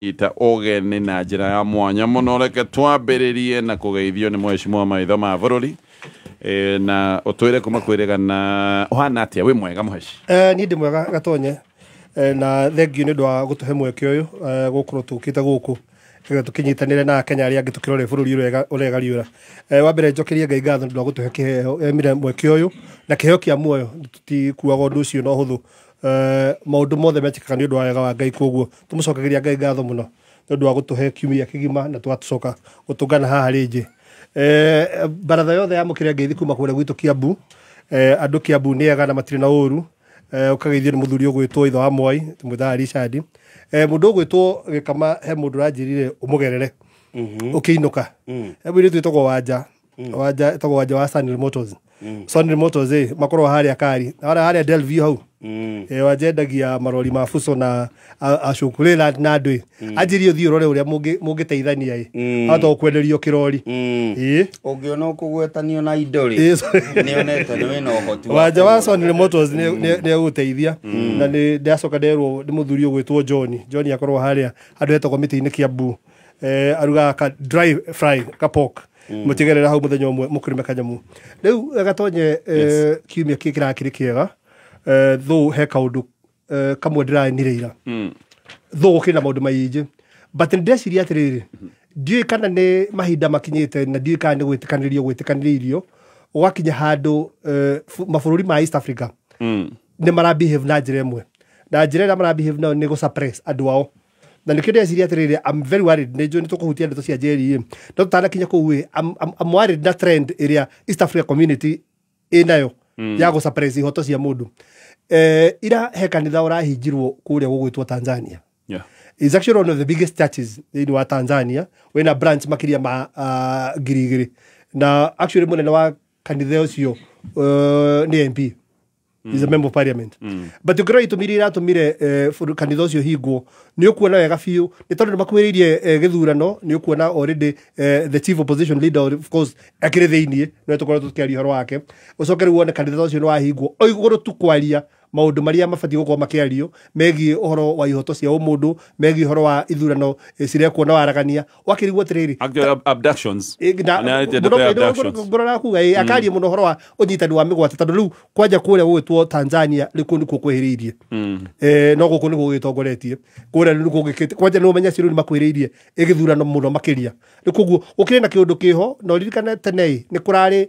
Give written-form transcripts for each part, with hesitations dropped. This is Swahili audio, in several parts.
ita ogeni na njira ya mwanya muno reke twambiririe na kugeithio ni mheshimiwa maitho ma bururi na utwire kuma kwirigana uhana atia wi mwega muheci ni ndi mwega gatonye na thengio ni ndwa gutuhe mweke uyu gukuru tukite guku tukinyitanire na Kenya ari agitukirore bururi urega riura wa mbere njokerie ngai ngatho ndwa gutuhe kiheo mire mweke uyu na kiheo kia muoyo tutikuaga undu ucio no huthu maundu mothe mekikaga ni undu wa wega wa ngai koguo tumucokagiria ngai ngatho muno ni undu wa gutuhe kiumia kigima na twatucoka gutungana haha ringi baratha yothe ya mukire ngeithi kuma kure gwitu Kiambu andu Kiambu ni ega na matire na uru ukageithio ni muthuri ugwitwo itho wa Mwai Muthaa Richard mundu ugwitwo Gikama he mundu ranjirire umugerere ukiinuka hebu ni twitogwo wanja etogwo wanja wa Sunny Motors Sunny Motors makorwo haria kari haria Delview hau wajendagia marori ma fuso na acukurira na andu anjirio thio rore uria mungiteithania ato kwenderio kirori ungiona ukugwetanio na indori nionete ni wina uhoti wanja wa Sunny Motors ni uguteithia na ni ndacoka nderwo ni muthuri ugwitwo John akorwo haria andu etogwo miti-ini Kiambu aruga ka dry fry ka pork mutigerera hau muthenya umwe mukurime kanyamu riu gatonye kiumia kikirakiri kiega though he kaundu kamwe ndiranirira though kina maundu maingi but ndeciria atiriri ndiui kana ni mahinda makinyite na ndiui kana ni gwitikanirio ugakinya handu mabururi ma East Africa ni mara behave na njira imwe na njira ira mara behave na ni go suppress andu ao na nikio ndeciria atiriri I'm very worried ni njoni tukuhutia ndeto cia njeri no tutanakinya kuu I'm worried na trend area East Africa community inayo ya go suppress ihoto cia mundu ira he kanitha urahingirwo kuria gugwitwo Tanzania is actually one of the biggest churches in Tanzania when a branch makiria ma girigiri na actually munene wa kanitha ucio ni MP is a member of parliament but ukira itumirira kanitha ucio hingwo ni ukuona wega fiu ni tondu makuhiririe githurano ni ukuona already the chief opposition leader of course akire theinie no tukora tukiaria horo wake ucokere wone kanitha ucio ni wahingwo oiguru tukwaria maundu maria mabati gukorwo makiario megi uhoro wa ihoto cia umundu megi uhoro wa ithurano cirekwo na waragania wakirigwo tiriri abductions ngorora kuga akari muno uhoro wa unyitani wa migwate tondu riu kwanja kuria gwitwo Tanzania riku ni kukwihiriirie no guku ni gugitongoretie kuria ni gugikite kwanja no menya ciru ni makwihiriirie igithurano muno makiria rikuguo ukire na kiundu kiho no ririkane tene ni kurari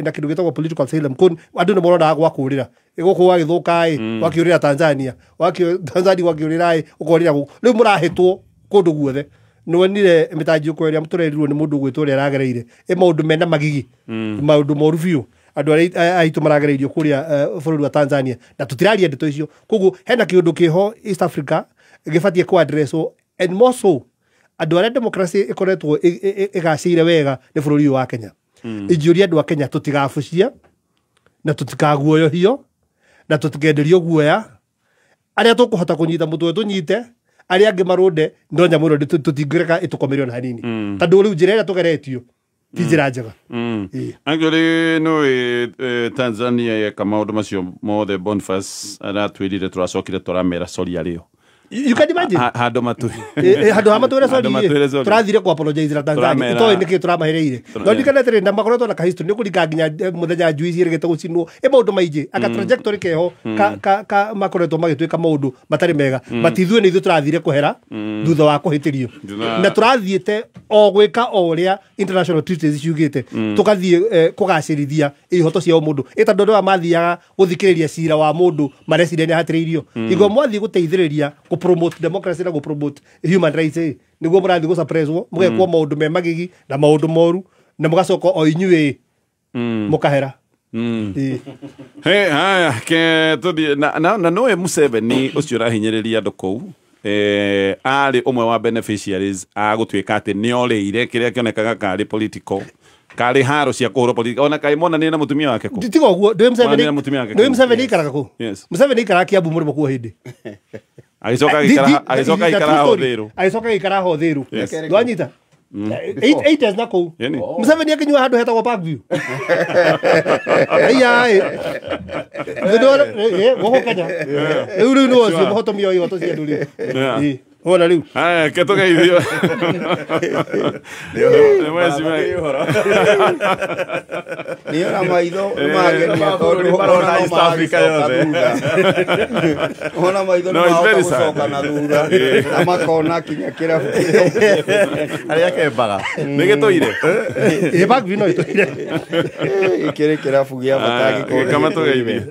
na kindu gitagwo political asylum kun andu ni morona gwakurira igoko wagithuka wakiurira Tanzania wakiurira ukorira riu murahitwo kundu guothe nonire mitaji ukweria muturerirwo ni mundu gwitwo ria ragereire maundu mena magigi maundu moru biu andu aitu maragereirio kuria bururi wa Tanzania na tutiraria ndeto icio koguo hena kiundu kiho East Africa gibatie ku addresswo and more so andu aria democracy ikoretwo igacire wega ni bururi wa Kenya ijiuria andu a Kenya tutigabucia na tutikaguoyohio na tutikenderio guoya aria tukuhota kunyita mutu wetu nyite aria angi marunde ndo nyamuro tutingireka itukomerio na hanini tondu riu njira ira tugeretio ti njira njega angiri no Tanzania ya kamaundu macio mothe Boniface aratwirire turacokire turamera sorry ario you can imagine hado matu hado hamatu sorry turathire ku apologize na Tanzania ito niki turamahereire no ndikana tere na makoretwo na ka history nikuringa nginya muthenya juici irigete gucinwo maundu maingi aka trajectory keho ka makoretwo magitwika maundu matari mega matithue ni ithu turathire kuhera thutha wa kuhitirio na turathiete o gwika o uria international treaties ciugite tukathie kugacirithia ihoto cia mundu itandu wa mathiaga guthikiriria cira wa mundu marecirene hatiriirio igo mwathi guteithiriria promote democracy na go promote human rights niguo murathi go suppresswo mugekwo maundu me magigi na maundu moru na mugacoka o inyue mukahera haya ke tudi na no Museveni ucio rahinyiriria andu kou ari umwe wa beneficiaries agutwika ati ni oreire kiria kionekaga kari political kari haro cia kuhura political ona kai mona ni na mutumia wake ku tigo guo ndo Museveni ikaraga ku Museveni ikaraga Kiambu muri mukuo hindi agicoka ikara ho thiru ndwanyita 8 years na kou Museveni akinywa handu hetagwo Parkview woho Kenya riu no cio muhotomio ihoto cia nduri Ona riu. Haya, ketugeithio. Niona maitho magenia tondu marona East Africa yothe. Ona maitho No, it's very sad. gucoka na thutha na makona kinya kirabu Aria kembaga. Nigetoire. Back vino itoire. ikiri kirabu gia batagi Kama tugeithie.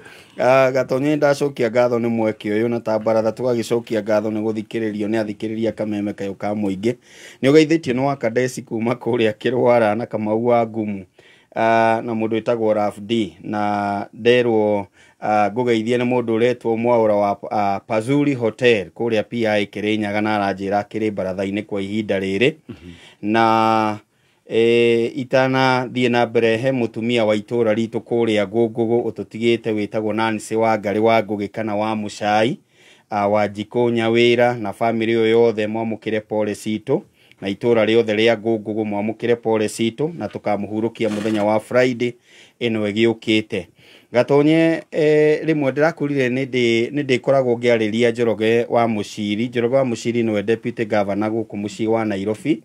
Gatonye ndacokia ngatho nĩ mweke ũyũ na tambaratha tũgagicokia ngatho nĩ gũthikĩrĩrio nĩ athikĩrĩria kameme kayo ka mũingĩ nĩ ũgeithĩtio nĩ Wakadesi kuma kũrĩa Kĩrwara na Kamau wa Ngumu na mũndũ wĩtagwo Raf D na nderwo ngũgeithie nĩ mũndũ ũretwo Mwaũra wa Pazuri Hotel kũrĩa PI Kĩrĩnyaga na aranjĩra kĩrĩ baratha-inĩ kwa ihinda rĩrĩ na itana thiĩ na mbere he mutumia wa itũra ritũ kũrĩa Ngũngũgũ ũtũtigĩte wĩtagwo Nancy Wangari wa Ngũgĩ kana wa Mũcai wa Njikũ Nyawĩra na family yo yothe mwamũkĩre pole citũ na itũra rĩothe rĩa Ngũngũgũ mwamũkĩre pole citũ na tũkamũhurũkia mũthenya wa Friday ĩno ĩgĩũkĩte. Gatonye rĩmwe ndĩrakũrire nĩ ndĩkoragwo ngĩarĩria Njoroge wa Mũciri. Njoroge wa Mũciri nĩwe deputy governor gũkũ mũciĩ wa Nairobi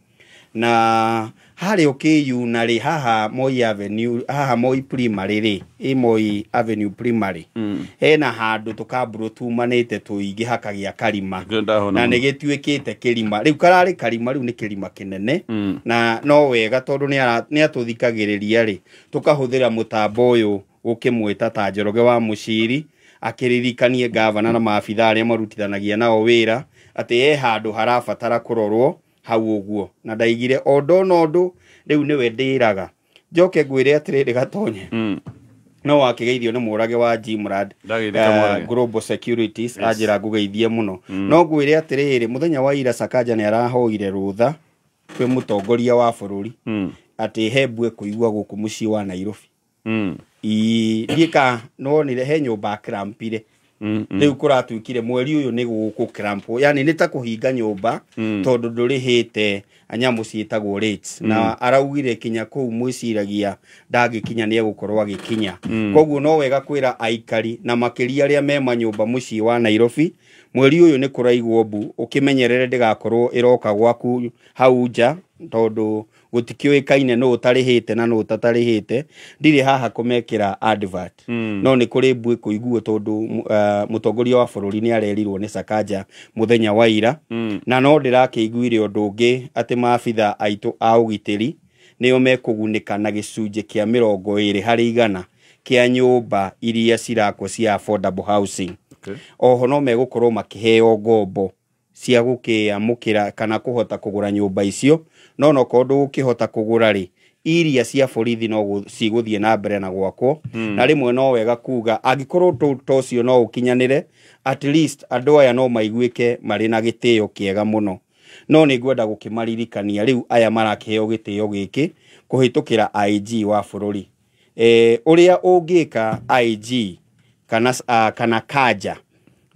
na harĩ ũkĩyuna rĩ haha Moi Avenue haha Moi Primary rĩ Moi Avenue Primary hena handũ tũkambũrũ tumanĩte tũingĩ hakagia karima na nĩ gĩtuĩkĩte kĩrima rĩu kararĩ karima rĩu nĩ kĩrima kĩnene na no wega tondũ nĩ atũthikagĩrĩria rĩ tũkahũthĩra mũtambo ũyũ gũkĩmwĩta ta Njoroge wa Mũciri akĩririkanie gavana na maabitha arĩa marutithanagia nao wĩra atĩ handũ harabatara kũrorwo hau ũguo na ndaigire ondo rĩu nĩwe ndĩraga njoke ngwĩre atĩrĩrĩ Gatonye no wakĩgeithio nĩ mũrage wa Jimrad Global Securities anjĩra ngũgeithie mũno no ngwĩre atĩrĩrĩ mũthenya wa ira Sakaja nĩ arahoire rũtha kwĩ mũtongoria wa bũrũri atĩ Hembu kũigua gũkũ mũciĩ wa Nairobi ndiĩka nonire he nyũmba krampire rĩu kũratuĩkire mweri ũyũ nĩ gũkũ krampo yani nĩ ta kũhinga nyũmba tondũ ndũrĩhĩte anyamũ ciĩtagwo rates na araugire kinya kũu mwĩciragia ndangĩkinya nĩ egũkorwo agĩkinya koguo no wega kwĩra aikari na makĩria arĩa me manyũmba mũciĩ wa Nairobi mweri ũyũ nĩ kũraigwo mbu ũkĩmenyerere ndĩgakorwo ĩroka gwaku hau nja tondũ gũtikĩũĩkaine no ũtarĩhĩte na no ũtatarĩhĩte ndirĩ haha kũmekĩra advert no nĩ kũrĩ mbu kũiguo tondũ mũtongoria wa bũrũri nĩ arerirwo nĩ Sakaja mũthenya wa ira na no ndĩrakĩiguire ũndũ ũngĩ atĩ maabitha aitũ a ũgitĩri nĩo mekũgunĩka na gĩcunjĩ kĩa 20% kĩa nyũmba iria cirakwo cia affordable housing oho no megũkorwo makĩheo ngombo cia gũkĩamũkĩra kana kũhota kũgũra nyũmba icio no kondũ gũkĩhota kũgũra rĩ iria cia borithi no cigũthiĩ na mbere na gwakwo na rĩmwe no wega kuga angĩkorwo tocio no ũkinyanĩre at least andũ aya no maiguĩke marĩ na gĩtĩo kĩega mũno no nĩ ngwenda gũkĩmaririkania rĩu aya marakĩheo gĩtĩo gĩkĩ kũhĩtũkĩra IG wa bũrũri ũrĩa ũngĩka IG kana Kaja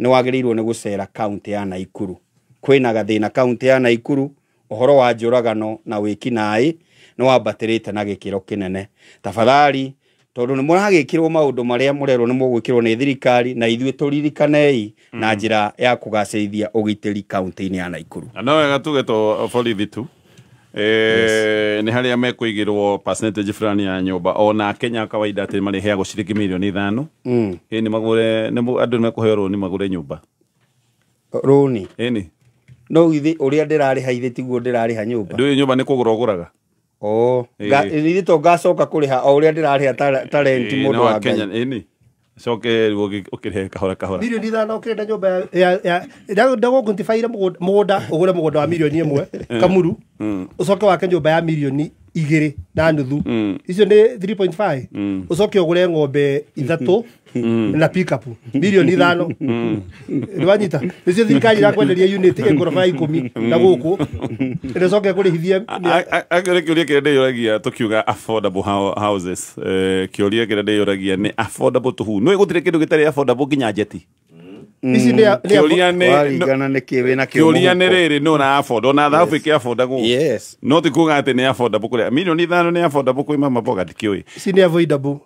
nĩ wagĩrĩirwo nĩ gũcera kaunti ya Naikuru kwĩna gathĩna kaunti ya Naikuru ũhoro wa njũragano na wĩkinaĩ nĩ wambatĩrĩte na gĩkĩro kĩnene tafadhali tondũ nĩ mũragĩkĩrwo maũndũ marĩa mũrerwo nĩ mũgwĩkĩrwo nĩ thirikari na ithuĩ tũririkanei na njĩra ya kũgacĩrithia ũgitĩri kaunti-inĩ ya Naikuru no wega tugetwo borithi tu nĩ harĩa mekũigĩrwo percentage fulani ya nyũmba ona Kenya kawaida atĩ marĩheagwo ciringi mirioni 5 nĩ magũre andũ nĩ mekũheo rũni magũre nyũmba rũni no ithe ũrĩa ndĩrarĩha ithe tiguo ndĩrarĩha nyũmba ndũĩ nyũmba nĩ kũgũra ũgũraga ithe to ngacoka kũrĩha o ũrĩa ndĩrarĩha talent mũndũ wa Kenya coke ũkĩrĩhe kahora mirioni 5 ũkĩrĩnda nyũmba ya ndagũkũntibaire mũgũnda ũgũre mũgũnda wa mirioni 1 Kamuru ũcoke wake nyũmba ya mirioni 2.5 icio nĩ 3.5 ũcoke ũgũre ng'ombe 3 na pickup mirioni 5 nĩ wanyita nĩcio thirikari irakwenderia unit ngoroba 10 na gũkũ ĩcoke kũrĩhithia akĩrĩ kĩũria kĩrĩa ndĩyũragia tũkiuga affordable houses kĩũria kĩrĩa ndĩyũragia nĩ affordable tũhu no gũtirĩ kĩndũ gĩtarĩ affordable nginya njeti ici nĩ kĩũria nĩ rĩrĩ no na afford ona thabu ĩkĩ affordable no ti kuga atĩ nĩ affordable kũrĩa mirioni 5 nĩ affordable kwĩ mama boga tikĩũĩ ici nĩ avoidable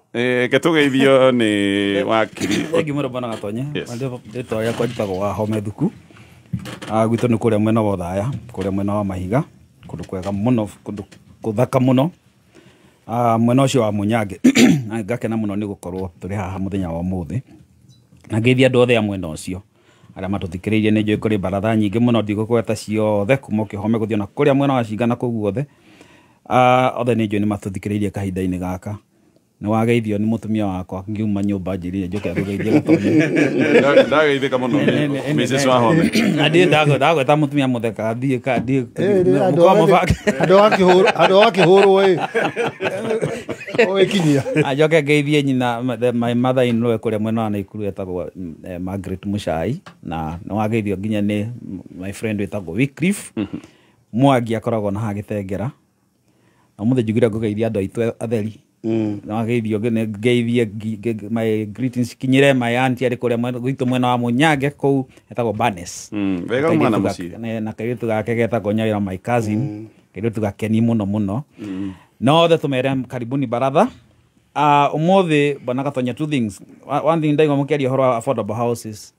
ketũgeithio nĩ wakiri Thank you mũno bwana Gatonye. Ndio rĩtwa rĩakwa njĩtagwo Wahome Thuku Gwitũ nĩ kũrĩa mwena wa Othaya, kũrĩa mwena wa Mahiga, kũndũ kwega mũno, kũndũ kũthaka mũno. Mwena ũcio wa Mũnyange ngakena mũno nĩ gũkorwo tũrĩ haha mũthenya wa ũmũthĩ. Na ngeithia andũ othe a mwena ũcio arĩa matũthikĩrĩirie. Nĩ njũĩ kũrĩ baratha nyingĩ mũno ndigũkweta ciothe kuma Kĩhome gũthiĩ na kũrĩa mwena wa Cingana kũu guothe. Othe nĩ njũĩ nĩ matũthikĩrĩirie kahinda-inĩ gaka. Nĩ wageithio nĩ mũtumia wakwa ngiuma nyũmba njĩrĩire njoke gũgeithia gũtonya. Ndageithĩka mũno Mrs. Wahome. Ndagweta mũtumia mũtheka thiĩ andũ akĩhũrwo oĩkinyia. Njoke ngeithie nyina my mother in law kũrĩa mwena wa Naikuru etagwo Margaret Muchai, na nĩ wageithio nginya nĩ my friend wetagwo Wycliffe Mwangi akoragwo na Gĩtengera. Na mũthĩ njugire ngũgeithia andũ aitũ atheri. Wageithio ngeithie my greetings kinyire my auntie arĩ kũrĩa gwitũ mwena wa Mũnyange kũu etagwo Banes. Wega mwana mũciĩ. Na kairĩtu gake getagwo Nyaira my cousin. Kairĩtu gakeni mũno mũno. No othe tũmere karibuni baratha. Ũmũthĩ bwana Gatonya, two things. One thing ndaigua mũkĩaria ũhoro wa affordable houses.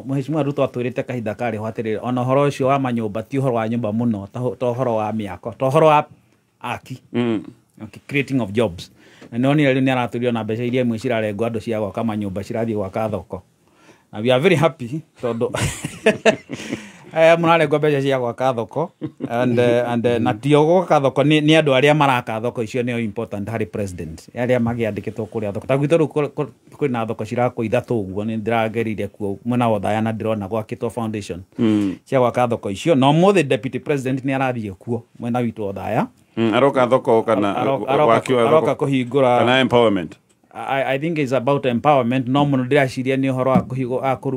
Mheshimiwa Ruto atwĩrĩte kahinda karĩ atĩrĩrĩ, ona ũhoro ũcio wa manyũmba ti ũhoro wa nyũmba mũno, ta ũhoro wa mĩako, ta ũhoro wa aki. Okay, creating of jobs. Na nĩonire rĩu nĩ aratũrio na mbeca iria imwe cirarengwo andũ cia gwaka manyũmba cirathiĩ gwaka thoko. Na we are very happy tondũ mũrarengwo mbeca cia gwaka thoko and na tio gwaka thoko nĩ andũ arĩa maraka thoko icio nĩo important harĩ president, arĩa magĩandĩkĩtwo kũrĩa thoko. Ta gwitũ rĩu kwĩna thoko cirakwo ithatũ ũguo, nĩ ndĩragerire kuo mwena wa Othaya na ndĩrona gwakĩtwo foundation cia gwaka thoko icio. No ũmũthĩ deputy president nĩ arathiĩ kuo mwena witũ Othaya. Aroka thoko kana aroka kũhingũra kana empowerment. I think it's about empowerment. No mũno ndĩraciria nĩ ũhoro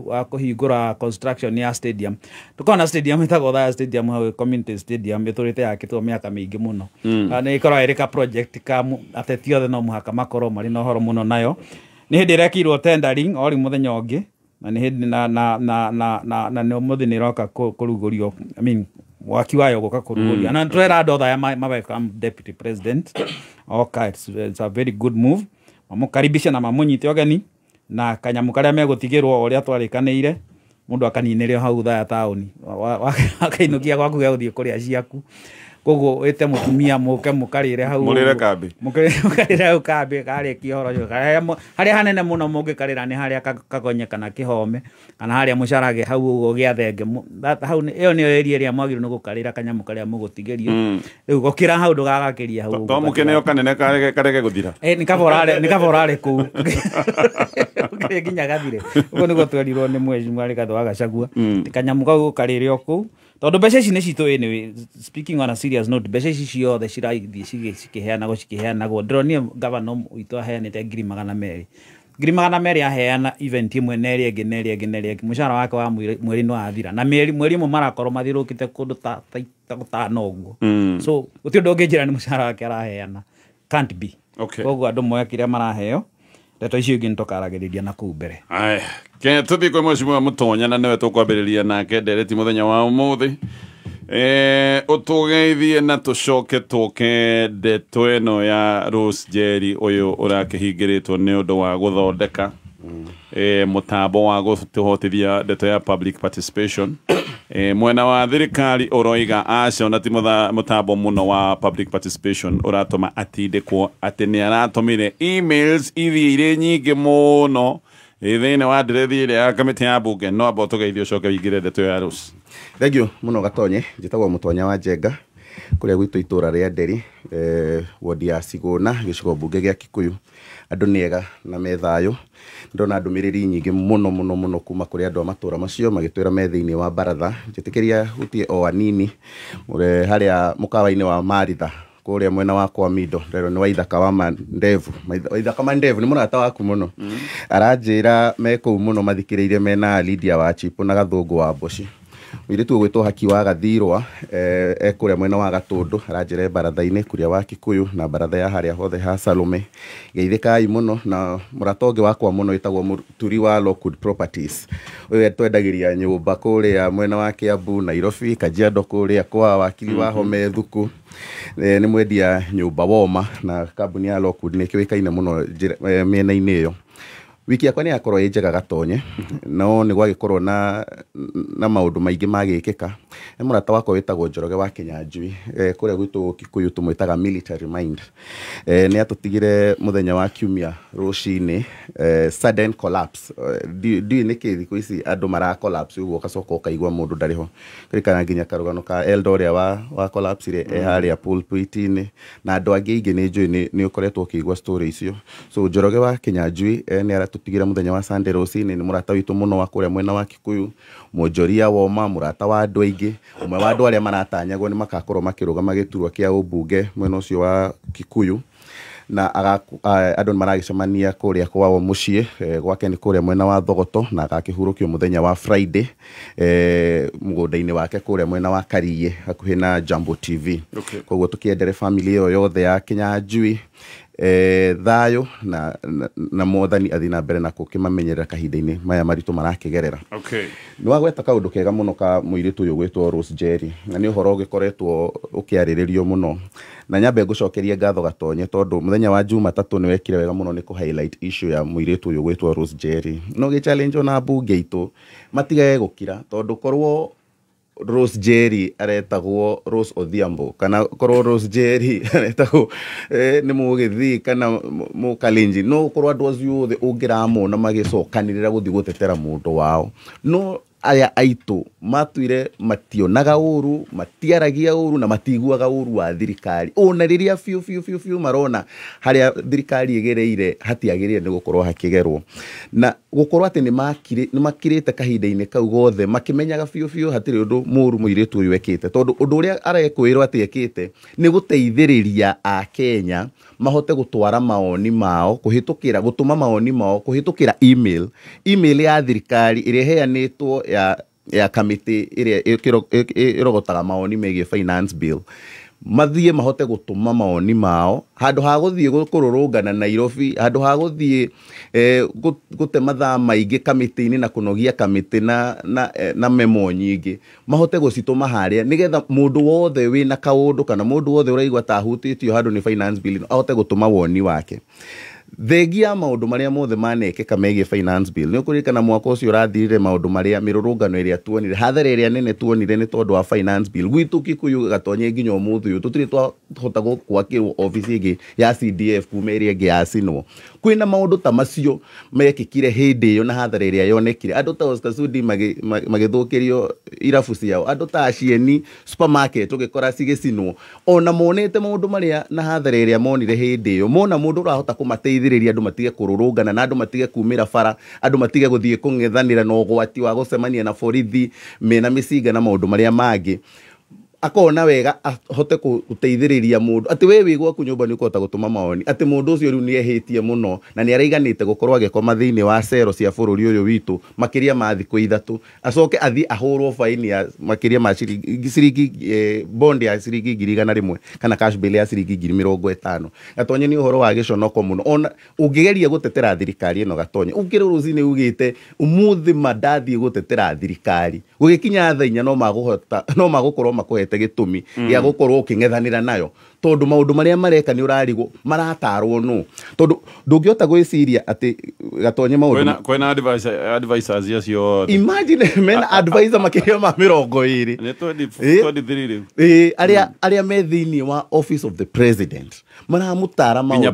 wa kũhingũra construction ya stadium. Tukona stadium ĩtagwo Othaya stadium hau community stadium ĩtũrĩte yakĩtwo mĩaka mĩingĩ mũno. Nĩ ĩkoragwo ĩrĩ ka project ka ateti othe no mũhaka makorwo marĩ na ũhoro mũno nayo. Nĩ hĩndĩ ĩrekĩirwo tendering ori mũthenya ũngĩ, na nĩ hĩndĩ na nĩ mũthĩ nĩ ĩroka kũrugũrio, I mean waki wayo gũka kũrugũrio. Na twera andũ Othaya welcome deputy president. Okay, it's a very good move. Mamukaribisha na mamunyite ogeni na kanyamu karĩa megũtigĩrwo ũrĩa twarĩkanĩire, mũndũ akaninĩrio hau Othaya taũni, akainukia gwaku gĩa gũthiĩ kũrĩa ciaku. Koguo wĩte mũtumia mũke mũkarĩre hau mũrĩre kambĩ, mũkarĩre hau kambĩ karĩ kĩhoro cyo harĩa hanene mũno mũngĩkarĩra nĩ harĩa Kagonye kana Kĩhome kana harĩa Mũcarage hau ũguo gĩa Thenge. Hau ĩyo nĩyo area ĩrĩa mwagĩrĩirwo nĩ gũkarĩra kanyamu karĩa mũgũtigĩrio. Rĩu gũkĩra hau ndũgagakĩria hau to mũkeneo kanene karege gũthira. Nĩ kaba ũrarĩ kũu ũkĩrĩ nginya gathire. Ũguo nĩguo twerirwo nĩ Mheshimiwa Rigathĩ wa Gachagua, kanyamu kau gũkarĩre o kũu. Tondũ mbeca ici nĩ citũ anyway, speaking on a serious note, mbeca ici ciothe cirathiĩ cikĩheanagwo. Ndĩronire governor witũ aheanĩte 200,000. 200,000 aheana event imwe na ĩrĩa ĩngĩ. Mũcara wake wa mweri nĩ wathira. Na mweri ũmwe marakorwo mathiũrũkĩte kũndũ ta 5 ũguo. So gũtirĩ ũndũ ũngĩnjĩra nĩ mũcara wake araheana. Can't be. Koguo andũ moya kĩrĩa maraheo. Ndeto icio ingĩ nĩtũkaragĩrĩria na kũu mbere. Aya, ke tũthiĩ kwĩ Mheshimiwa Mũtonya na nĩwe tũkwambĩrĩria nake ndereti mũthenya wa ũmũthĩ. Ũtũgeithie na tũcoke tũke ndeto ĩno ya Rose Njeri ũyũ ũrakĩhingĩrĩtwo nĩ ũndũ wa gũthondeka mũtambo wa gũtũhotithia ndeto ya public participation. Mwena wa thirikari ũroiga acio na ti mũtambo mũno wa public participation ũratũma atindĩkwo atĩ nĩ aratũmire emails irĩ nyingĩ mũno thĩinĩ wa ndirethi ĩrĩa ya kamĩtĩ ya mbunge. No amba ũtũgeithie ũcoke wĩingĩre ndeto ya Rose. Thengio mũno Gatonye, njĩtagwo Mũtonya wa Njenga kũrĩa gwitũ itũra rĩa Nderi, wodi ya Sigũna, gĩcigo mbunge gĩa Kikuyu. Andũ nĩ ega na me thayũ. Ndona ndũmĩrĩri nyingĩ mũno kuma kũrĩ andũ a matũra macio magĩtwĩra me thĩinĩ wa baratha. Njĩtĩkĩria hutie o anini harĩa mũkawa-inĩ wa Maritha kũrĩa mwena wa kwa Mido, rero nĩ Waithaka wa Mandevu. Waithaka Mandevu nĩ mũrata waku mũno. Aranjĩra me kũu mũno mathikĩrĩire mena Lydia wa Chipo na Gathũngũ wa Mboci. Mũirĩtu ũgwĩtwo Haki wa Gathirwa kũrĩa mwena wa Gatũndũ aranjĩra baratha-inĩ kũrĩa wa Kikuyu na baratha ya harĩa hothe ha Salome. Geithĩkai mũno na mũrata ũngĩ wakwa mũno wĩtagwo Mũturi wa Lockwood Properties. Ũyũ twendagĩria nyũmba kũrĩa mwena wa Kiambu, Nairobi, Kajiado kũrĩa kwa wakiri wa Home Thuku. Nĩ mwendia nyũmba woma na kambuni ya Lockwood nĩ kĩũĩkaine mũno mĩena-inĩ ĩyo. wiki yakwa nä yakorwo ä njega Gatonye no nä gwagäkorwo na maå ndå maingä magäkä nä må rata wakwa wä tagwo Njoroge wa Kinyanjui kå rä a gwitå Kikuyu tå mwä taga military mind nä atå tigire må thenya wa kiumia rå sudden collapse ndiå nä kä thikå ici andå mara collapse å guo gacoka å kaigua må ndå ndarä ho kärikana nginya karå ka Eldoret wa collapse re harä a pulpit-inä na andå angä ingä nä njå nä å koretwo å kä igua story icio so Njoroge wa Kinyanjui nä aratũtigire mũthenya wa Sunday rũcinĩ nĩ mũrata witũ mũno wa kũrĩa mwena wa Kikuyu Mwonjoria Woma mũrata wa andũ aingĩ ũmwe wa andũ arĩa maratanyagwo nĩ makakorwo makĩrũgama gĩturwa kĩa ũmbunge mwena ũcio wa Kikuyu na andũ maragĩcemania kũrĩa kwao mũciĩ gwake nĩ kũrĩa mwena wa Thogoto na agakĩhurũkio mũthenya wa Friday mũgũnda-inĩ wake kũrĩa mwena wa Kariĩ hakuhĩ na Jambo TV koguo tũkĩendere family ĩyo yothe ya Kinyanjui thayo na mothani athi na mbere na kũkĩmamenyerera kahinda-inĩ maya maritũ marakĩgerera nĩ wagweta kaũndũ kega mũno ka mũirĩtu ũyũ gwĩtwo Rose Njeri na nĩ ũhoro ũgĩkoretwo ũkĩarĩrĩrio mũno na nyambe ngũcokerie ngatho Gatonye tondũ mũthenya wa Jumatatũ nĩ wekire wega mũno nĩ kũ-highlight issue ya mũirĩtu ũyũ gwĩtwo Rose Njeri no gĩ-challenge ona mbunge itũ matigage gũkira tondũ korwo Rose Njeri aretagwo Rose Odhiambo kana korwo Rose Njeri aretagwo nĩ mũgĩthii kana mũkalenji no korwo andũ acio othe ũngĩramona magĩcokanĩrĩra gũthiĩ gũtetera mũndũ wao no aya aitũ matuire mationaga ũru matiaragia ũru na matiguaga ũru wa thirikari ona rĩrĩa biũ marona harĩa thirikari ĩgereire hatiagĩrĩire nĩ gũkorwo hakĩgerwo na gũkorwo atĩ nĩ makirĩte kahinda-inĩ kau gothe makĩmenyaga biũ hatirĩ ũndũ mũru mũirĩtu ũyũ ekĩte tondũ ũndũ ũrĩa arekwĩrwo atĩ ekĩte nĩ gũteithĩrĩria Akenya mahote gũtwara mawoni mao gũtũma mawoni mao kũhĩtũkĩra email ya thirikari ĩrĩa ĩheanĩtwo ya kamĩtĩ ĩrĩa ĩrogotaga mawoni megiĩ finance bill mathiĩ mahote gũtũma mawoni mao handũ ha gũthiĩ kũrũrũngana Nairobi handũ ha gũthiĩ gũte mathaa maingĩ kamĩtĩ-inĩ na kũnogia kamĩtĩ na memo nyingĩ mahote gũcitũma harĩa nĩgetha mũndũ wothe wĩna kaũndũ kana mũndũ wothe ũraigua ta ahutĩtio handũ nĩ finance bill ahote gũtũma woni wake thengia maũndũ marĩa mothe manekĩka megiĩ finance bill nĩ ũkũririkana mwaka ũcio ũrathirire maũndũ marĩa mĩrũrũngano ĩrĩa tuonire hathara ĩrĩa nene tuonire nĩ tondũ wa finance bill gwitũ Kikuyu Gatonye nginya ũmũthĩ ũyũ tũtirĩ twahota gwakĩrwo obici ĩngĩ ya CDF kuma ĩrĩa ĩngĩ yacinwo kwĩna maũndũ ta macio mekĩkire hĩndĩ ĩyo na hathara ĩrĩa yonekire andũ ta Oscar Sudi magĩthũkĩrio irabu ciao andũ ta Acieni supermarket ũgĩkora cigĩcinwo ona monete maũndũ marĩa na hathara ĩrĩa monire hĩndĩ ĩyo mona mũndũ ũrahota kũmateithĩrĩria andũ matige kũrũrũngana na andũ matige kumĩra bara andũ matige gũthiĩ kũng'ethanĩra na ũgwati wa gũcemania na borithi mena mĩcinga na maũndũ marĩa mangĩ akona wega ahote gũteithĩrĩria mũndũ atĩ we wĩ gwaku nyũmba nĩ ũkũhota gũtũma mawoni atĩ mũndũ ũcio rĩu nĩ ehĩtie mũno na nĩ araiganĩte gũkorwo agĩkoma thĩinĩ wa cero cia bũrũri ũyũ witũ makĩria ma thikũ 3 acoke athiĩ ahũrwo faini ya makĩria ma ciringi bond ya ciringi 100,000 kana cash bail ya ciringi 50,000 Gatonye nĩ ũhoro wa gĩconoko mũno ona ũngĩgeria gũtetera thirikari ĩno Gatonye ũkĩrĩ rũcinĩ ugĩte ũmũthĩ mandathiĩ gũtetera thirikari gũgĩkinya thaa 4 no magũkorwo makũhete gĩtũmi gĩa gũkorwo ũkĩng'ethanĩra nayo tondũ maũndũ marĩa mareka nĩ ũrarigwo maratarwo nũ tondũ ndũngĩhota gwĩciria atĩ Gatonye maũndũ kwĩna advisors acio imagine mena advisor makĩria ma 20 nĩ 23 rĩu arĩa me thĩinĩ wa office of the president maramũtara maũndũ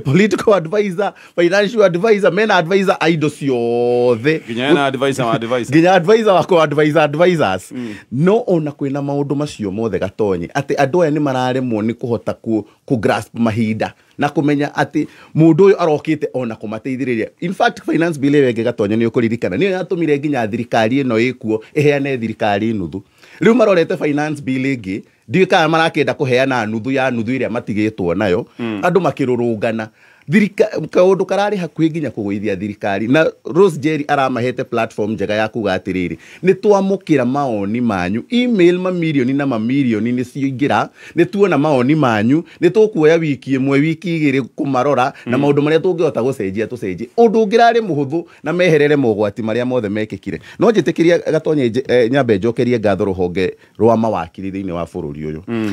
political advisor financial advisor mena advisor indo ciothe nginya advisor wako advisors no ona kwĩna maũndũ macio mothe Gatonye atĩ andũ aya nĩ mararemwo nĩ kũhota ku grasp mahinda na kũmenya atĩ mũndũ ũyũ arokĩte ona kũmateithĩrĩria in fact finance bill ĩyo ĩngĩ Gatonye nĩ ũkũririkana nĩyo yatũmire nginya thirikari ĩno ĩkuo ĩheane thirikari nuthu rĩu marorete finance bill ĩngĩ ndiũĩ kana marakĩenda kũheana nuthu ĩrĩa matigĩtwo nayo andũ makĩrũrũngana kaũndũ kararĩ hakuhĩ nginya kũgũithia thirikari na Rose Njeri aramahete platform njega ya kuga atĩrĩrĩ nĩ twamũkĩra mawoni manyu email mamirioni na mamirioni nĩ cioingĩra nĩ tuona mawoni manyu nĩ tũkuoya wiki ĩmwe wiki 2 kũmarora na maũndũ marĩa tũngĩhota gũcenjia tũcenjie ũndũ ũngĩrarĩ mũhũthũ na meherere mogwati marĩa mothe mekĩkire no njĩtĩkĩria Gatonye nyambe njokerie ngatho rũhonge rwa mawakiri thĩinĩ wa bũrũri ũyũ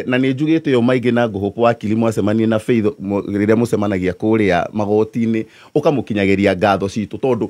na nĩ njugĩte yo maingĩ na ngũhopo wakili mwacemanie na Faith rĩrĩa mũcemanagia kũrĩa magoti-inĩ ũkamũkinyagĩria ngatho citũ tondũ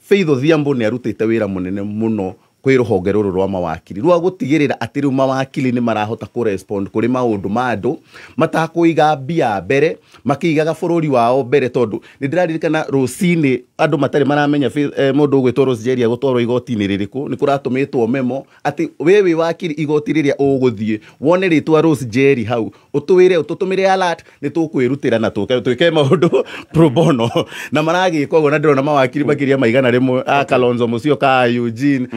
Faith Odhiambo nĩ arutĩte wĩra mũnene mũno kwĩ rũhonge rũrũ rwa mawakili rwa gũtigĩrĩra atĩ rĩu mawakili nĩ marahota kũrespond kũrĩ maũndũ ma andũ matakũiga mbia mbere makĩigaga bũrũri wao mbere tondũ nĩ ndĩraririkana rũcinĩ andũ matarĩ maramenya mũndũ ũgwĩtwo Rose Njeri agũtwarwo igoti-inĩ rĩrĩkũ nĩ kũratũmĩtwo memo atĩ we wĩ wakili igoti rĩrĩa ũgũthiĩ wone rĩtwa Rose Njeri hau ũtwĩre ũtũtũmĩre alert nĩ tũkwĩrutĩra na twĩke maũndũ pro bono na maragĩka ũguo na ndĩrona mawakili makĩria maigana rĩmwe Kalonzo Musyoka Eugene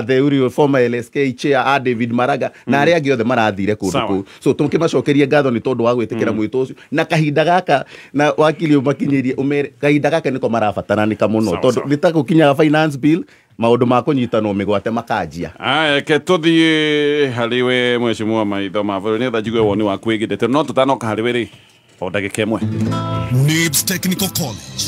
the Uriel former LSK chair David Maraga na arĩa angĩ othe marathire kũndũ kũu so tũkĩmacokerie ngatho nĩ tondũ wa gwĩtĩkĩra mwĩto ũcio na kahinda gaka na wakili ũmakinyĩrie ũmere kahinda gaka nĩko marabatarania mũno tondũ nĩtakũkinyaga finance bill maũndũ ma kũnyitanwo mĩgwate makanjia aya ke tũthiĩ harĩ we mheshimiwa Maitho ma bũrũri nĩgetha njigue woni waku wĩgĩndĩte no tũtanoka harĩ we rĩ o ndagĩka ĩmwe NIBS Technical College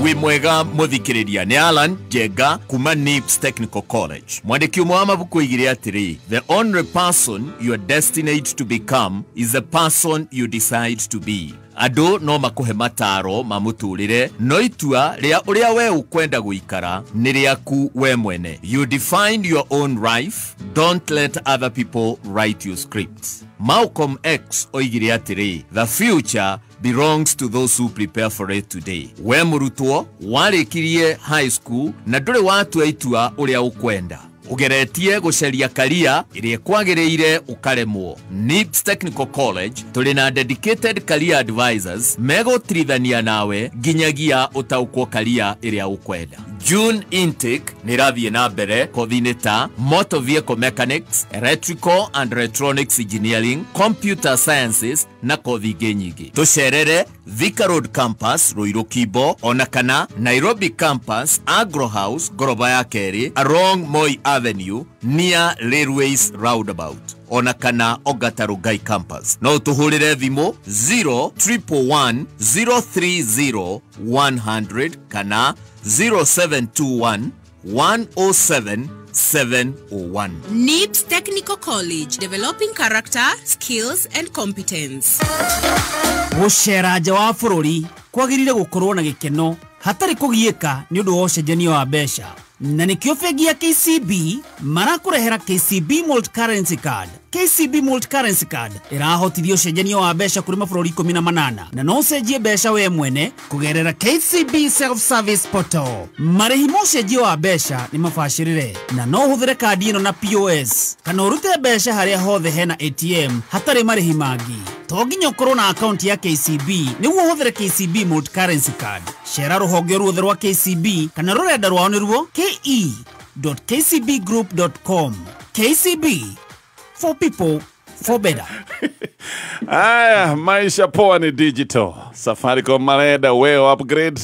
wi mwega muthikiriria ni Alan Jega kuma NIBS Technical College. Mwandiki umwe wa mabuku igire atiri, the only person you are destined to become is the person you decide to be. Ado no makuhe mataro mamuturire no itua ria uria we ukwenda guikara ni riaku we mwene. You define your own life, don't let other people write your scripts. Malcolm X oigire atiri, the future belongs to those who prepare for it today. We murutwo warikirie high school na ndure watu aitua uria ukwenda ugeretie guceria career iria kwagiriire ukaremwo. NIBS Technical College tuli na dedicated career advisors megũtrithania nawe nginyagia utaukwo career iria ukwenda. June intake nirathie na mbere kothi-inĩ ta motor vehicle mechanics, electrical and electronics engineering, computer sciences na kothi ingĩ nyingĩ. Tucerere Thika Road campus Ruiru Kibo ona kana Nairobi campus Agro House Goroba ya Kerĩ along Moi Avenue near Railways Roundabout ona kana Ongata Rongai campus. No tuhurire thimu 0111 030 100 kana 0721 107 701. NIBS Technical College, developing character, skills and competence. Gucera nja wa bũrũri kwagĩrĩire gũkorwo na gĩkeno hatarĩ kũgiĩka nĩ ũndũ wa ũcenjania wa mbeca. Na nĩkĩo bengi ya KCB marakũrehera KCB Multi-Currency Card. KCB Multi-Currency Card ĩrahotithia ũcenjania wa mbeca kũrĩ mabũrũri 18 na no ũcenjie mbeca we mwene kũgerera KCB Self-Service Portal. Marĩhi ma ũcenjia wa mbeca nĩ mabacĩrĩre na no ũhũthĩre kandi ĩno na POS kana ũrute mbeca harĩa hothe hena ATM hatarĩ marĩhi mangĩ. To nginya ũkorwo na account ya KCB nĩguo ũhũthĩre KCB Multi-Currency Card. Cera rũhonge ruothe rwa KCB kana rũrenda rwao nĩruo ke.kcbgroup.com. KCB, for people, for better. Aya, maisha poa ni digital. Safaricom marenda we upgrade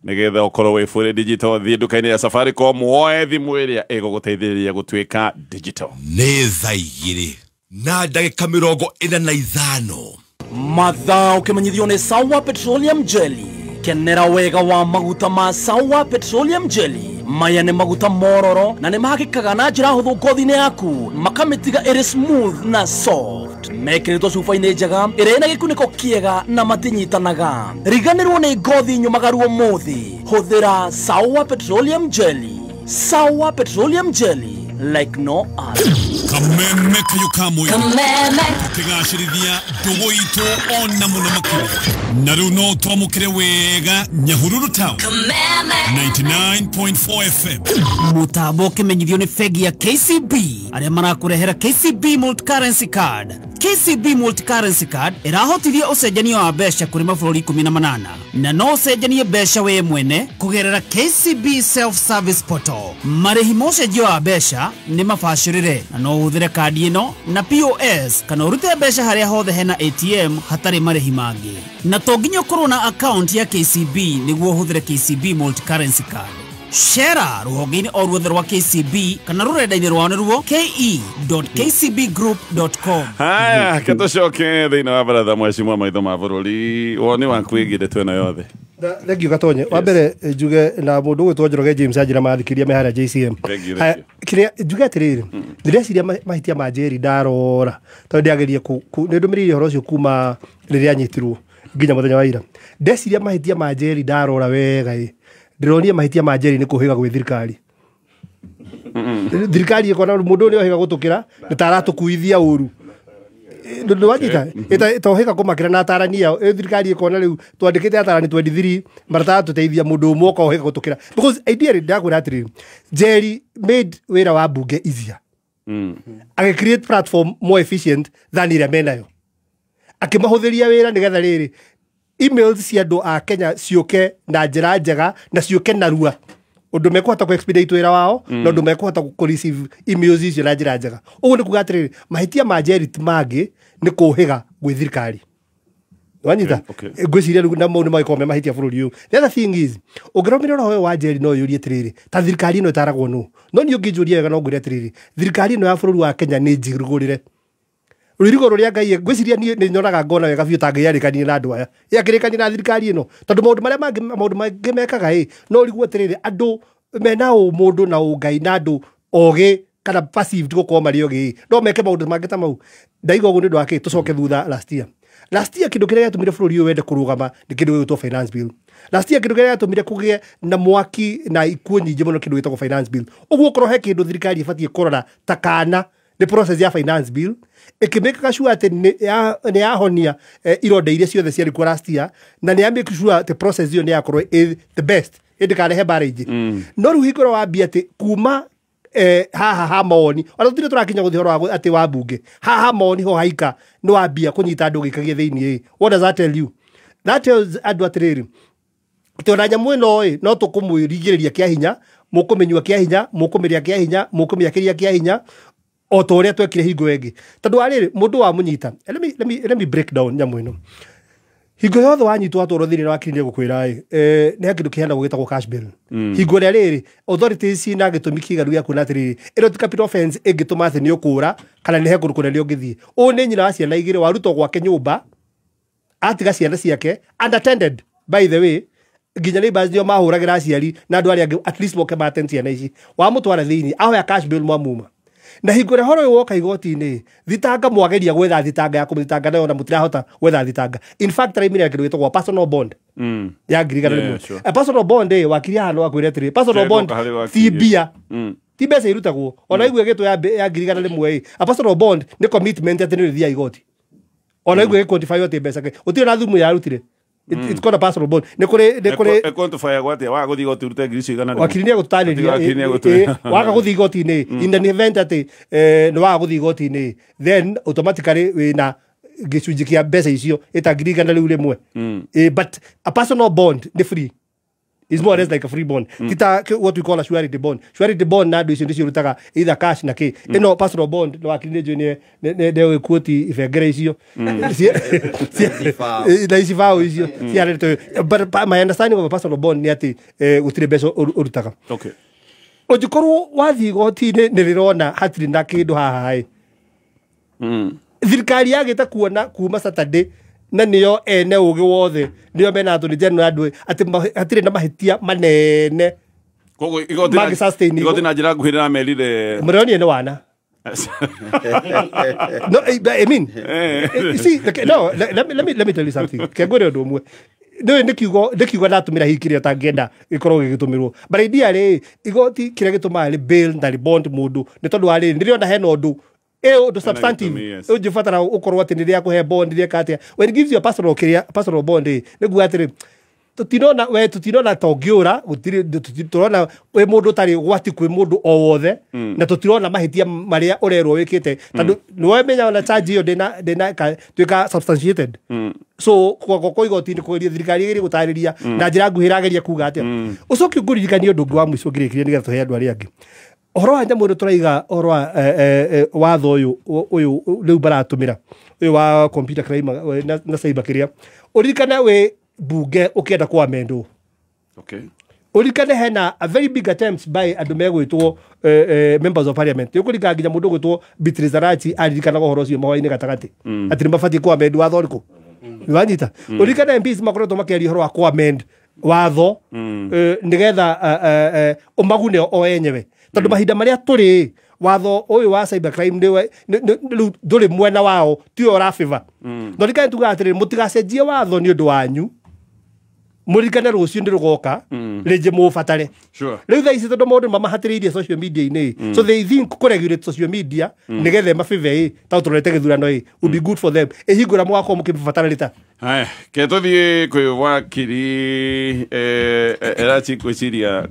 nigetha ukorwo we fully digital. Thiĩ nduka-inĩ ya Safaricom woe thimũ ĩrĩa ĩgũgũteithĩrĩria gũtuĩka digital. nĩ thaa igĩrĩ na ndagĩka 45 Mathaa ũkĩmenyithio nĩ Sawa Petroleum Jelly. Kenera wega wa maguta ma Sawa Petroleum Jelly. Maya nĩ maguta mororo na nĩ mahakĩkaga na njĩra hũthũ ngothi-inĩ yaku makamĩtiga ĩrĩ smooth na soft. Mekĩrĩtwo cuba-inĩ njega ĩrĩ na gĩkunĩko kĩega na matinyitanaga. Riganĩrwo nĩ ngothi nyũmagaru ũmũthĩ. Hũthĩra Sawa Petroleum Jelly. Sawa Petroleum Jelly, like no other. kameme kayo kamwe tukigacĩrithia ndũgũ itũ ona mũno makĩria na rĩu no twamũkĩre wega Nyahururu Town 99.4 FM. Mũtambo ũkĩmenyithio nĩ bengi ya KCB arĩa marakũrehera KCB Multi-Currency Card. KCB Multi-Currency Card ĩrahotithia ũcenjania wa mbeca kũrĩ mabũrũri 18 na no ũcenjanie mbeca we mwene kũgerera KCB Self-Service Portal. Marĩhi ma ũcenjia wa mbeca nĩ mabacĩrĩre na no ũhũthĩre kandi ĩno na POS kana ũrute mbeca harĩa hothe hena ATM hatarĩ marĩhi mangĩ. Na to nginya ũkorwo na account ya KCB nĩguo ũhũthĩre KCB Multi-Currency Card. Shera rũhonge-inĩ o ruothe rwa KCB kana rũrenda-inĩ rwao nĩruo ke.kcbgroup.com. Haya, ke tũcoke thĩinĩ wa baratha mheshimiwa Maitho ma bũrũri woni waku wĩgĩndĩtwo ĩno yothe. Thank you Gatonye. Wa mbere njuge na mundu gwitwo Njoroge James ajira mathikiria me haria JCM. Kiria njuge atiriri. Ndireciria mahitia ma Njeri ndarora. Tondu ndiagerie ni ndumiririe horo ucio kuma riria anyitirwo nginya muthenya wa ira. Ndeciria mahitia ma Njeri ndarora wega ndironia mahitia ma Njeri ni kuhiga gwi thirikari. Thirikari ikona mundu ni ohiga gutukira ndaratukuithia uru. Ndu wajita ita heka kumakira na atarania thirikari ikona riu twandikite atarani 23 marata tuteithia mundu umwe ko heka gutukira because idea ndakura atiri Njeri made wira wa bunge easier age create platform more efficient than ira menayo akimahuthiria wira nigetha riri emails cia andu a Kenya ciuke na njira njega na ciuke narua undu mekuhota ku expedite wira wao na undu mekuhota ku receive emails icio na njira njega ugu ni kuga atiriri mahitia ma Njeri timangi ni kuhiga gwi thirikari wanyita gwiciria na maundu maikome mahitia bururi uyu the other thing is ungiromira roho wa Njeri no yurie atiriri ta thirikari no itaragwo no ni ungijuria wega no ngure atiriri thirikari no ya bururi wa Kenya ni njigurugurire rurigo ruria ngai gwiciria ni nyonaga ngona wega biu ta ngai yarikani na andu aya yakirikani na thirikari ino tondu maundu mangi mekaga no rigwo atiriri andu mena mundu na ngai na andu ogi kana passive tuko mari ogi no meke maundu mangi ta mau ndaigo ugu ni ndwake tucoke thutha last year kindu kiria yatumire bururi uyu wende kurugama ni kindu gitwo finance bill last year kindu kiria yatumire kugie na mwaki na ikuo nyingi muno kindu gitwo finance bill uguo korwo he kindu thirikari ibatie kurora takana ni process ya finance bill ikimeka sure ati ni yahonia ironde iria ciothe ciari ku last year na ni make sure ati process iyo ni yakorwo the best indikarehe barage no ruhikoro wa biate kuma haha moni ona tutire turakinya guthihoro ati wa bunge haha moni ho haika no wambia kunyita andu gikagie thiini what does that tell you? That tells andu atiriri tona nyamu ino no tukumwirigiriria kia hinya mukumenywa kia hinya mukumeria kia hinya mukumiakiria kia hinya o to uria twekire hingo engi tondu ariri mundu wa munyita let me break down nyamu ino hingo yothe wanyitwo atwaro thini na wakirie gukwira ni kindu kihana gugitagwo cash bill hingo ria riri authorities na gitumi kigaru ya kuna atiri iro capital offense ingituma ati ni ukura kana ni hekuru kuna ni ungithie u ni nyina wa ciana igire waruto gwake nyumba atiga ciana ciake unattended by the way nginya ni bazio mahuragira aciari na andu aria at least moke matenti ciana ici wa mutwara thini aho ya cash bill mwamuma na hingore horo woka igoti-ini thitanga mwageria gwetha thitanga ya kumithitanga nayo na mutirahota gwetha thitanga in fact raimire kindu gitagwo personal bond ya ngirigana rimwe a personal bond wakiria hano akwire atiri personal bond tibia tibia irutagwo ona igwe gitwa ya ngirigana rimwe a personal bond ni commitment ati ni thia igoti ona igwe quantify yote mbeca ke utire na thumu ya rutire it's called a personal bond ne kore quantify gwate wa guthi igoti rute ngiricio igana wakirinia gutariria waka guthi igoti-ini in the event ati no wa guthi igoti-ini then automatically wina gicunji kia mbeca icio itangirigana riu rimwe but a personal bond ni free is more or less like a free bond kita what we call a surety bond na ndu icio ndicio rutaga either cash na ki ino personal bond no akirine jo ne quote ifengere icio na isifao icio but my understanding of a personal bond ni ati gutire mbeca urutaga okay ojikorwo wathi igoti-ini ni rirona hatiri na kindu haha thirikari yagita kuona kuma Saturday na niyo ene ugi wothe niyo mena aturi jeno andu ati atire na mahitia manene kogo igoti na njira nguhirira merire muroni ene wana no I mean see no let me tell you something kegore undu umwe no ndikiugo natumira hikiria tangienda ikorwo gigitumirwo but idea ri igoti kiria gituma ri bail na bond mundu ni tondu ari ndiriona hena undu the substantive you fatara ukorwo ati niria kuhe bond niria katia when it gives you a personal bond niguo atiri tutirona tongiura tutirona we mundu tari gwati kwi mundu o wothe na tutirona mahitia maria urerwo wikite tondu niwe menya ona charge iyo dena twika substantiated so kwa igoti-ini kuria thirikari iri gutariria na njira nguhirageria kuga atia ucoki nguririkania undu wa mwico ngirikiria nigetha tuhe andu aria angi horo wa nyamu turaiga horo watho uyu riu baratumira uyu wa computer crime na cyber kiria urikana we bunge ukienda kwa mendo okay urikana hena a very big attempts by andu megwitwo members of parliament yukurika nginya mundu gwitwo Beatrice Arati arikana horo cio mahoini gatagati ati ni mabati kwa mendo watho riko wanyita urikana MPs makoretwo makiaria horo wa kwa mend watho nigetha umagune o enyewe tondu mahinda maria turi watho uyu wa cyber crime nduri mwena wao tio rafiva no rika tuga atiri mutigacenjie watho ni undu wanyu murikane rucio ndi rugoka rije mufatare riu tha ici tondu maundu mamahatiriirie social media ini so they think kuregulate social media nigethe mafive ta turete githurano would be good for them ehingura mwako mukifatara rita Hai, ke tuthie kwi wakiri erachi kwiciria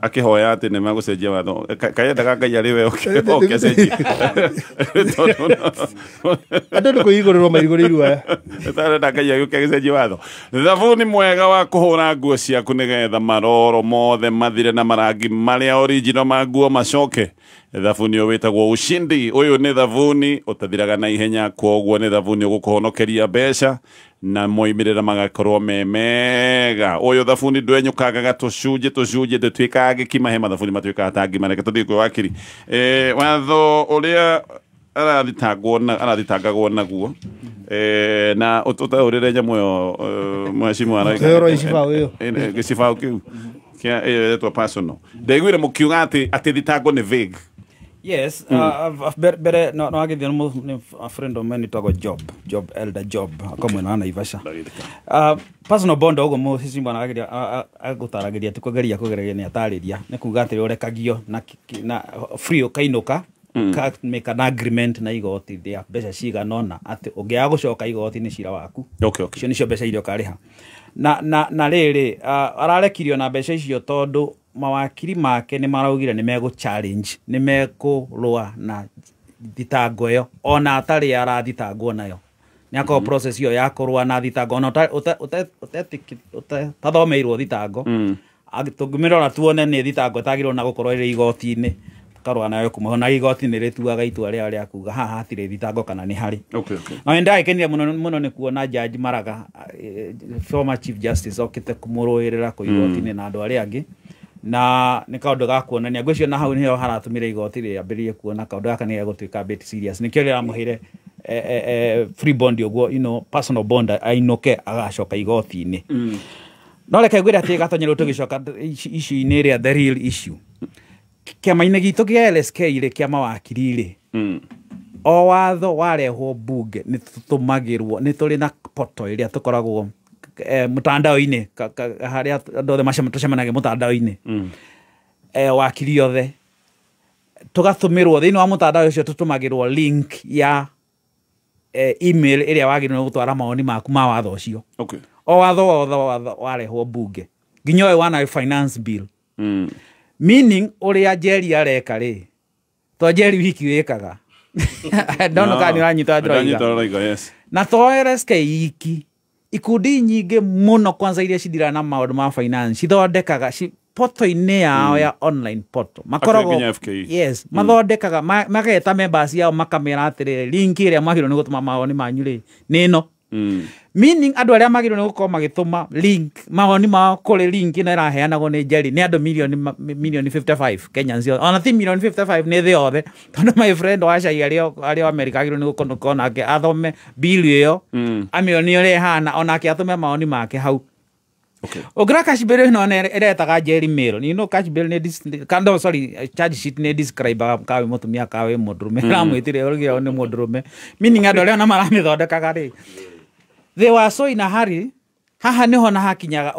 akihoya ati ni magucenjia watho kayendaga ngai ari we okecenjia andu ni kuigururwo maiguriru aya tarenda ngai agicenjia watho thabuni mwega wa kuhura nguo ciaku nigetha maroro mothe mathire na marangi maria original ma nguo macoke thabuni witagwo ushindi uyu ni thabuni utathiraga na ihenya kwoguo ni thabuni ugukuhonokeria mbeca na moimirira magakorwo mega uyu thabuni ndwenyukaga gatucunje tutwikaga gikima he mathabuni matwikaga tangi mareke tuthie kwi wakiri watho uria arathitangagwo naguo na utaurire nyamu yo mwashimu araika gicibao kiu kia etwa personal ndegwire mukiuga ati thitango ni vague. Yes, bere no agithio ni a friend of mine to job elder job akomwe na Naivasha. Personal bond ogo mo sisi bwana agutaragiria tukugeria ni atariria ni kuga atiri urekagio na free kainuka ka make an agreement na igoti thia mbeca ciganona ati ungiaga gucoka igoti ni cira waku. Okay. Cio nicio mbeca irio kariha na riri ararekirio na mbeca icio tondu mawakiri make ni maraugire ni mego challenge ni mekurua na thitango yo ona atari arathitangwo nayo ni akao process yo ya kurua na thitango ona tathomeirwo thitango agitugimirora tuone ni thitango tagirwo na gukorwo iri igoti-ini karwa nayo kumahona igoti-ini rituaga itua ria kuga haha hatire thitango kana ni hari. Na ndai kenia muno ni kuona judge Maraga former chief justice okite kumuruirira ku igoti-ini na andu aria angi na ni kaundu ga kuonania ngwicio na hau niho haratumire igoti ri ambirie kuona kaundu gaka ni egutwika bit serious nikio rira muhire free bond yoguo personal bond ainoke agacoka igoti-ini no reke ngwire ati gatonyero tugicoka issue-ini ria the real issue kiama-ini gitu kia LSK ri kia mawakiri ri o watho warehwo bunge ni tutumagirwo ni turi na poto iria tukoragwo mutandao-ini haria andu othe macemanagia mutandao-ini wakiri othe tugatumirwo thiini wa mutandao ucio tutumagirwo link ya email iria wagirwo gutwara maoni maku ma watho ucio o watho warehwo bunge nginya we wana finance bill meaning uria Jerry areka ri to Jerry wiki wikaga ndono kani ranyita ndroiga na to LSK iki ikundi nyingi muno kwanza iria cithira na maundu ma finance cithondekaga poto-ini yao ya online poto makorogo yes mathondekaga mageta members yao makamera atire link iria magirwo ni gutuma maoni manyu ri nino meaning andu aria magirwo ni gukorwo magituma link maoni ma kuri link ina iraheanagwo ni Jerry ni andu million 55 Kenyans ona ti million 55 ni thi othe tondu my friend washa ario America agirwo ni gukorwo nake athome bill iyo amioni uri hana onake atume maoni make hau. Ogra cash bill no eretaga Jerry mail cash bill ni charge sheet ni describe kawe mutumia kawe mundurume ramwitire urigio ni mundurume meaning andu aria na maramithondekaga ri they were so in a hurry haha niho na hakinyaga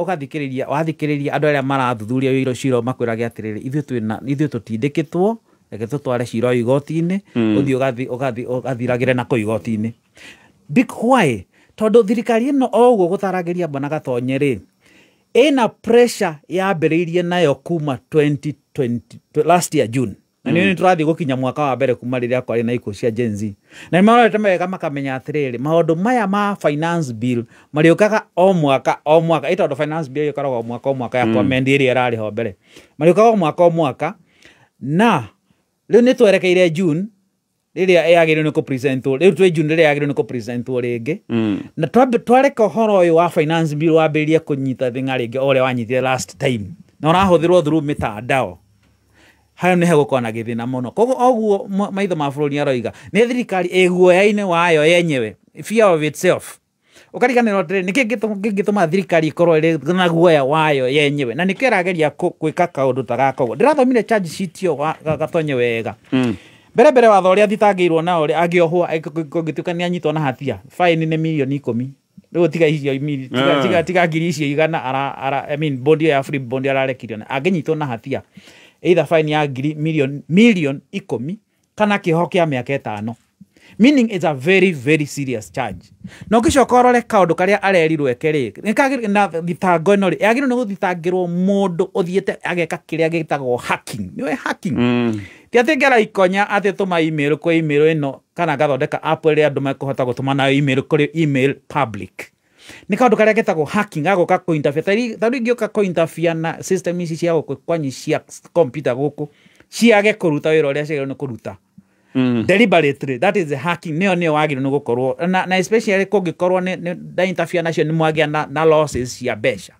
wathikiriria andu aria marathuthuria wiro ciro makwirage atiriri ithuĩ tutindikitwo reke tutware ciro igoti-ini uthi ugathiragire na ku igoti-ini big why tondu thirikari ino oguo gutaragiria bana gatonye ri ina pressure yambiriirie nayo kuma 2020 last year June na ni turathi gukinya mwaka wa mbere kuma riria kwari na ikuo cia Gen Z na maorete mega makamenya atiriri maundu maya ma finance bill mariukaga o mwaka itondo finance bill yokaragwo o mwaka ya comment iria irari ho mbere mariukaga o mwaka na riu ni twerekeire June riria yagirwo ni ku present riu twe June riria yagirwo ni ku present ringi na twareka horo uyu wa finance bill wambirie kunyita thinga ringi ore wanyitire last time na urahuthirwo through mitandao hayo ni hegukona na githina muno koguo oguo maitho ma bururi aroiga ni thirikari eguoya-ini wayo yenyewe fear of itself ukariganira ndire niki ngituma thirikari ikorwo iri na guoya wayo yenyewe na niki rageria gwika kaundu tagakorwo ndirathomire charge sheet yo gatonye wega mbere watho ria thitangirwo nao ri agiohwo ngitukania nyitwo na hatia fine ni milioni 10 riu tiga icio tiga ngiri icio igana I mean bond ya free bond ararekirio na anginyitwo na hatia either fine ya ngiri milioni 10 kana kiho kia miaka 5 meaning it's a very very serious charge no kishokorore kaundu karia arerirwe keri na thitango no ri yagirwo ni guthitangirwo mundu uthiete ageka kiria gitagwo hacking niwe hacking tiategera ikonya ate tuma email kwa email eno kana gathondeka app ria andu makuhota gutuma na email kuri email public ni kaundu karia getagwo hacking agoka ku interfere tari gioka ku interfere na system ici cia kwanyisia computer guku ciage kuruta wira uria ciagirwo ni kuruta deliberately. That is the hacking. Neo wagiro no gukorwo na especially kugikorwo ni da interfere nacio ni mwagia na losses ya besha.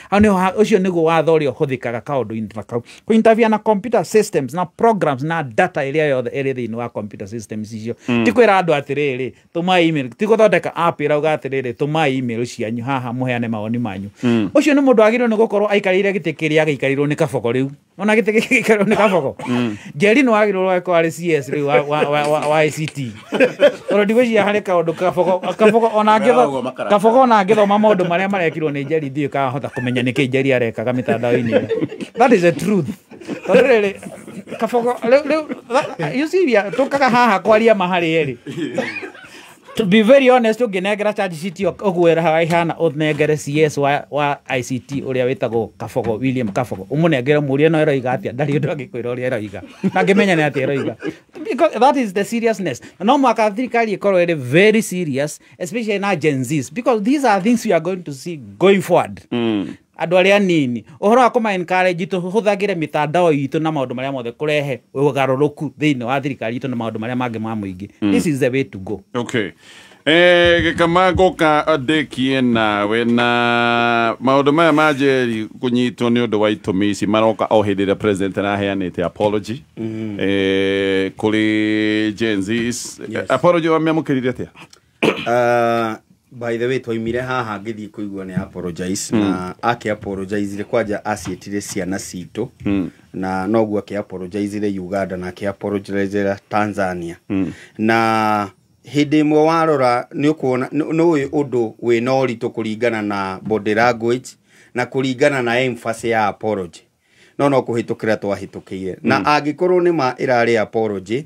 Ano ucio nigo wathorio huthikaga kaundu intakau ku interfere na computer systems na programs na data iria yothe iri thiini wa computer systems icio tikwira andu atiriri tuma email tiguthondeka app irauga atiriri tuma email cianyu haha muheane mawoni manyu ucio ni mundu agiro ni gukorwo aikarire gitikiria agikarirwo ni kaboko riu ona gitikirirwo ni kaboko jeri no agiro ko ari CS riu wa ICT oro digwecia hari kaundu kaboko ona ngitho kaboko ona ngithoma maundu maria marekirwo ni jeri thio ka hota kumenya niki jeri arekaga mitandao-ini. That is the truth. Really kaboko you see we tokaga haha kwaria mahari eri. To be very honest, uginegera charge sheet ogwera haihana odnegere CS wa ICT uria witagwo Kabogo William Kabogo umunegere muria no eroiga atia ndari undu agikwira uria eroiga na ngimenya ni atia eroiga because that is the seriousness. No mwaka thirikari ikorwo iri very serious, especially na Gen Zs, because these are things we are going to see going forward. Andu aria nini uhoro wa kuma encourage to huthagire mitandao itu na maundu maria mothe kurehe ugaruruku thiini wa thirikari itu na maundu maria mangi ma muingi. This is the way to go. Okay. Kama goka adekie nawe na maundu maya majeri kunyitwo ni undu wa itumi ici maroka o hindi ria president araheanite apology kuri Gen Zs. Apology wa memukirire atia? By the way, twaimire haha ngithii kuigua ni apologize na ake apologize kwanja acietire ciana citu na noguo ake apologize Uganda na ake apologize Tanzania na hindi imwe warora ni ukuona no undu we no ritu kuringana na body language na kuringana na emphasis ya apology no kuhitukira twahitukire na angikorwo ni ma irari apology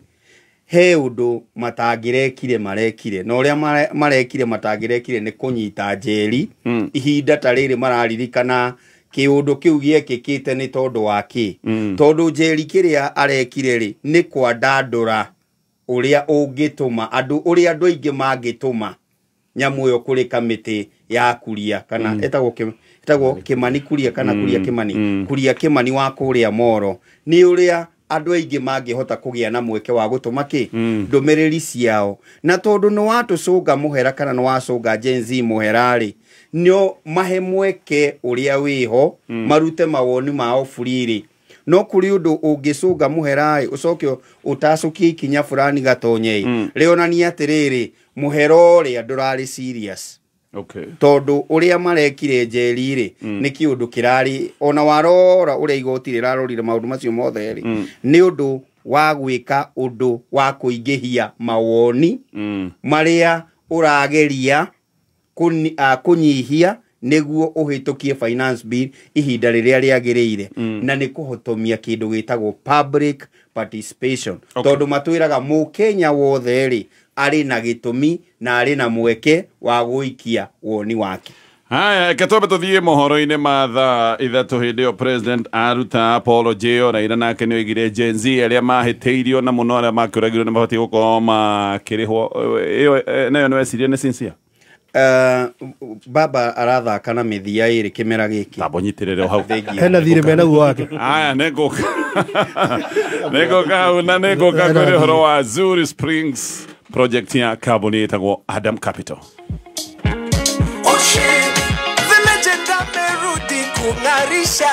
he undu matagirekire marekire no ria marekire matagirekire ni kunyita jeri ihinda tariri mararirikana kiundu kiu giekikite ni tondu waki tondu jeri kiria arekire ri ni kwandandura uria ungituma andu uria andu aingi mangituma nyamu yo kuri kamiti ya kuria kana etagwo kimani kuria kana kuria kimani kuria kimani wa kuria Moro ni uria andu aingi mangihota kugia na mweke wa gutuma ki ndumiriri ciao na tondu no watucunga muhera kana no wacunga Gen Z muherari nio mahe mweke uria wiho marute mawoni mao buriri no kuri undu ungicunga muherai ucokio utacukie ikinya fulani gatonyei rionania atiriri muhero ri andurari serious. Okay. Tondu uria marekire jeri ri ni kiundu kirari ona warora uria igoti rirarorire maundu macio mothe ri ni undu wa gwika undu wa kuingihia mawoni maria urageria kunyihia niguo uhitukie finance bill ihinda riria riagiriire na ni kuhotomia kindu gitagwo public participation. Tondu matwiraga mu Kenya wothe ri ari na gitumi na ari na mweke wa guikia woni wake. Haya, katobe tuthie mohoro-ini ma thaa ithatu hindi yo president aruta apology ora ira nake ni oigire Gen Z aria mahiteirio na muno aria makiuragirwo ni mabati gukorwo makirihwo iyo nayo no esiria ni sincere. Baba arathaka na mithia iri kimera giki tabonyitirire hau hena thire mena guo wake. Haya, nego una nego kuri horo wa Zuri Springs project ya carbon itagwo Adam Capital. Vimejenda merudi kungarisha